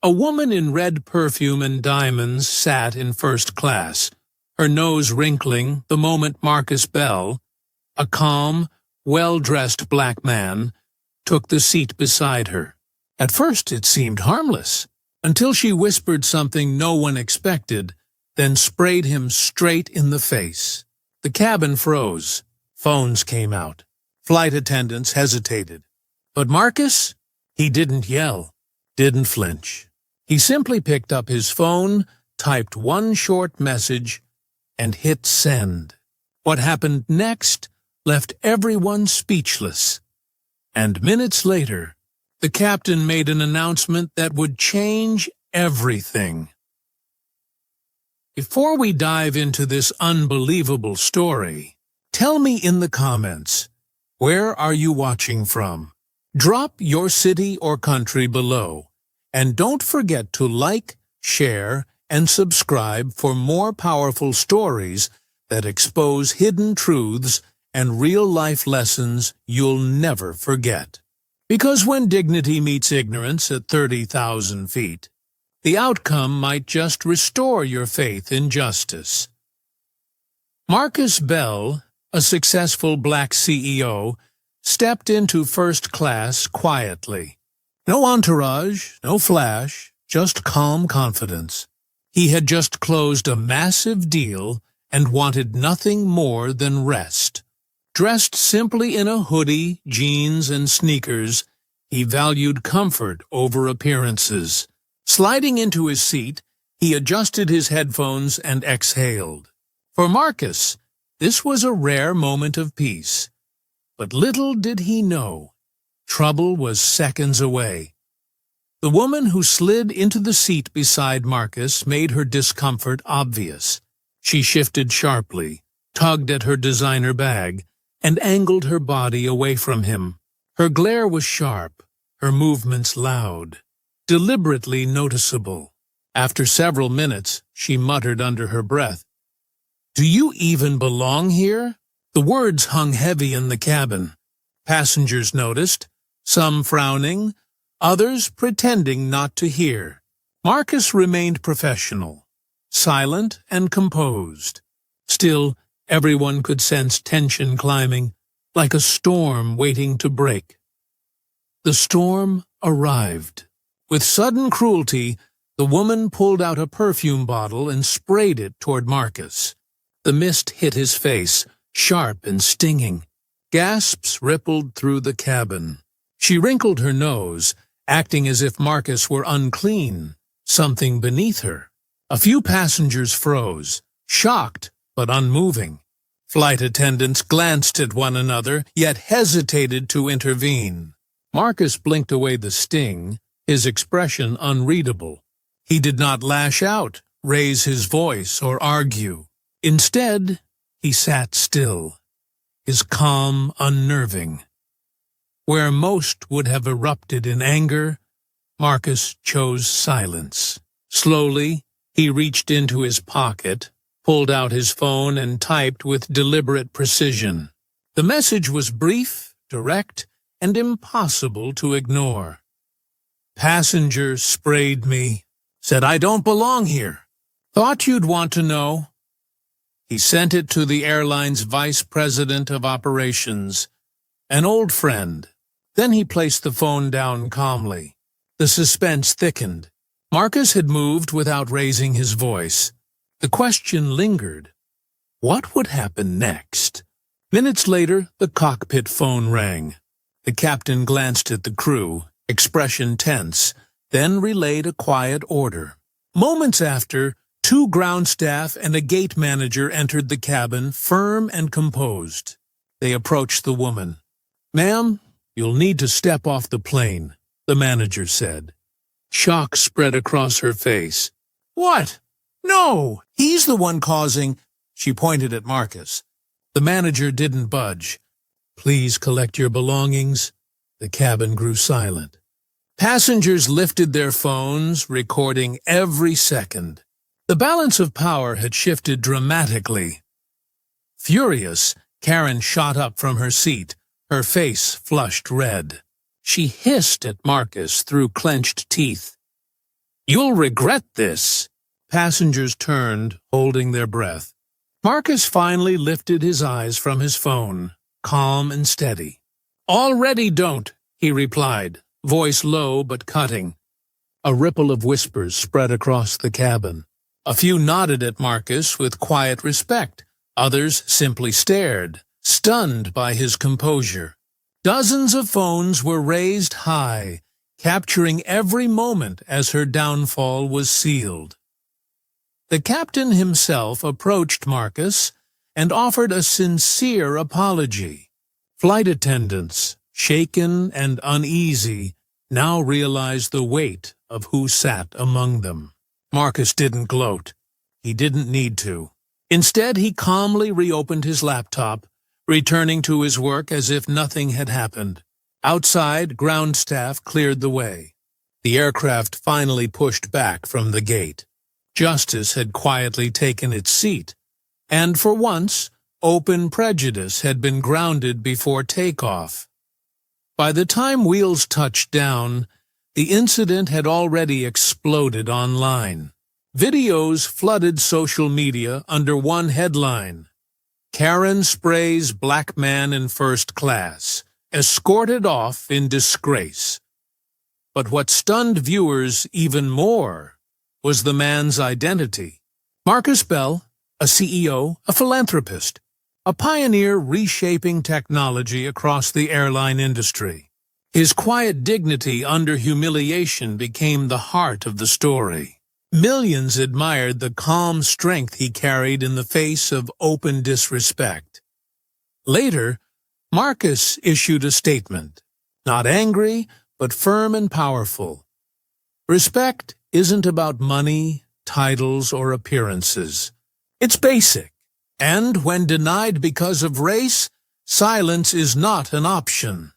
A woman in red perfume and diamonds sat in first class, her nose wrinkling the moment Marcus Bell, a calm, well-dressed black man, took the seat beside her. At first it seemed harmless, until she whispered something no one expected, then sprayed him straight in the face. The cabin froze. Phones came out. Flight attendants hesitated. But Marcus? He didn't yell, didn't flinch. He simply picked up his phone, typed one short message, and hit send. What happened next left everyone speechless. And minutes later, the captain made an announcement that would change everything. Before we dive into this unbelievable story, tell me in the comments, where are you watching from? Drop your city or country below. And don't forget to like, share, and subscribe for more powerful stories that expose hidden truths and real-life lessons you'll never forget. Because when dignity meets ignorance at 30,000 feet, the outcome might just restore your faith in justice. Marcus Bell, a successful black CEO, stepped into first class quietly. No entourage, no flash, just calm confidence. He had just closed a massive deal and wanted nothing more than rest. Dressed simply in a hoodie, jeans, and sneakers, he valued comfort over appearances. Sliding into his seat, he adjusted his headphones and exhaled. For Marcus, this was a rare moment of peace. But little did he know, trouble was seconds away. The woman who slid into the seat beside Marcus made her discomfort obvious. She shifted sharply, tugged at her designer bag, and angled her body away from him. Her glare was sharp, her movements loud, deliberately noticeable. After several minutes, she muttered under her breath, "Do you even belong here?" The words hung heavy in the cabin. Passengers noticed, some frowning, others pretending not to hear. Marcus remained professional, silent and composed. Still, everyone could sense tension climbing, like a storm waiting to break. The storm arrived. With sudden cruelty, the woman pulled out a perfume bottle and sprayed it toward Marcus. The mist hit his face, sharp and stinging. Gasps rippled through the cabin. She wrinkled her nose, acting as if Marcus were unclean, something beneath her. A few passengers froze, shocked but unmoving. Flight attendants glanced at one another, yet hesitated to intervene. Marcus blinked away the sting, his expression unreadable. He did not lash out, raise his voice, or argue. Instead, he sat still, his calm unnerving. Where most would have erupted in anger, Marcus chose silence. Slowly, he reached into his pocket, pulled out his phone, and typed with deliberate precision. The message was brief, direct, and impossible to ignore. "Passenger sprayed me. Said I don't belong here. Thought you'd want to know." He sent it to the airline's vice president of operations, an old friend. Then he placed the phone down calmly. The suspense thickened. Marcus had moved without raising his voice. The question lingered. What would happen next? Minutes later, the cockpit phone rang. The captain glanced at the crew, expression tense, then relayed a quiet order. Moments after, 2 ground staff and a gate manager entered the cabin, firm and composed. They approached the woman. "Ma'am, you'll need to step off the plane," the manager said. Shock spread across her face. "What? No, he's the one causing—" She pointed at Marcus. The manager didn't budge. "Please collect your belongings." The cabin grew silent. Passengers lifted their phones, recording every second. The balance of power had shifted dramatically. Furious, Karen shot up from her seat, her face flushed red. She hissed at Marcus through clenched teeth. "You'll regret this." Passengers turned, holding their breath. Marcus finally lifted his eyes from his phone, calm and steady. "Already don't," he replied, voice low but cutting. A ripple of whispers spread across the cabin. A few nodded at Marcus with quiet respect. Others simply stared, stunned by his composure. Dozens of phones were raised high, capturing every moment as her downfall was sealed. The captain himself approached Marcus and offered a sincere apology. Flight attendants, shaken and uneasy, now realized the weight of who sat among them. Marcus didn't gloat. He didn't need to. Instead, he calmly reopened his laptop, returning to his work as if nothing had happened. Outside, ground staff cleared the way. The aircraft finally pushed back from the gate. Justice had quietly taken its seat, and for once, open prejudice had been grounded before takeoff. By the time wheels touched down, the incident had already exploded online. Videos flooded social media under one headline: "Karen sprays black man in first class, escorted off in disgrace." But what stunned viewers even more was the man's identity. Marcus Bell, a CEO, a philanthropist, a pioneer reshaping technology across the airline industry. His quiet dignity under humiliation became the heart of the story. Millions admired the calm strength he carried in the face of open disrespect. Later, Marcus issued a statement, not angry, but firm and powerful. Respect isn't about money, titles, or appearances. It's basic, and when denied because of race, silence is not an option.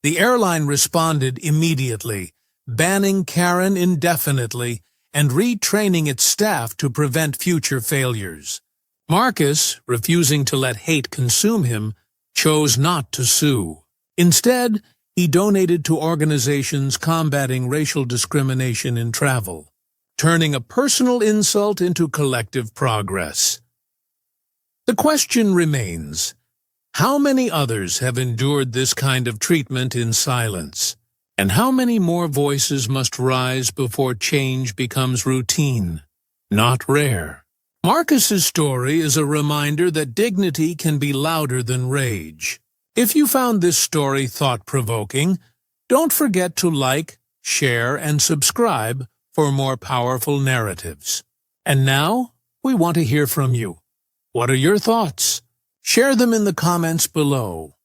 The airline responded immediately, banning Karen indefinitely and retraining its staff to prevent future failures. Marcus, refusing to let hate consume him, chose not to sue. Instead, he donated to organizations combating racial discrimination in travel, turning a personal insult into collective progress. The question remains, how many others have endured this kind of treatment in silence? And how many more voices must rise before change becomes routine, not rare? Marcus's story is a reminder that dignity can be louder than rage. If you found this story thought-provoking, don't forget to like, share, and subscribe for more powerful narratives. And now, we want to hear from you. What are your thoughts? Share them in the comments below.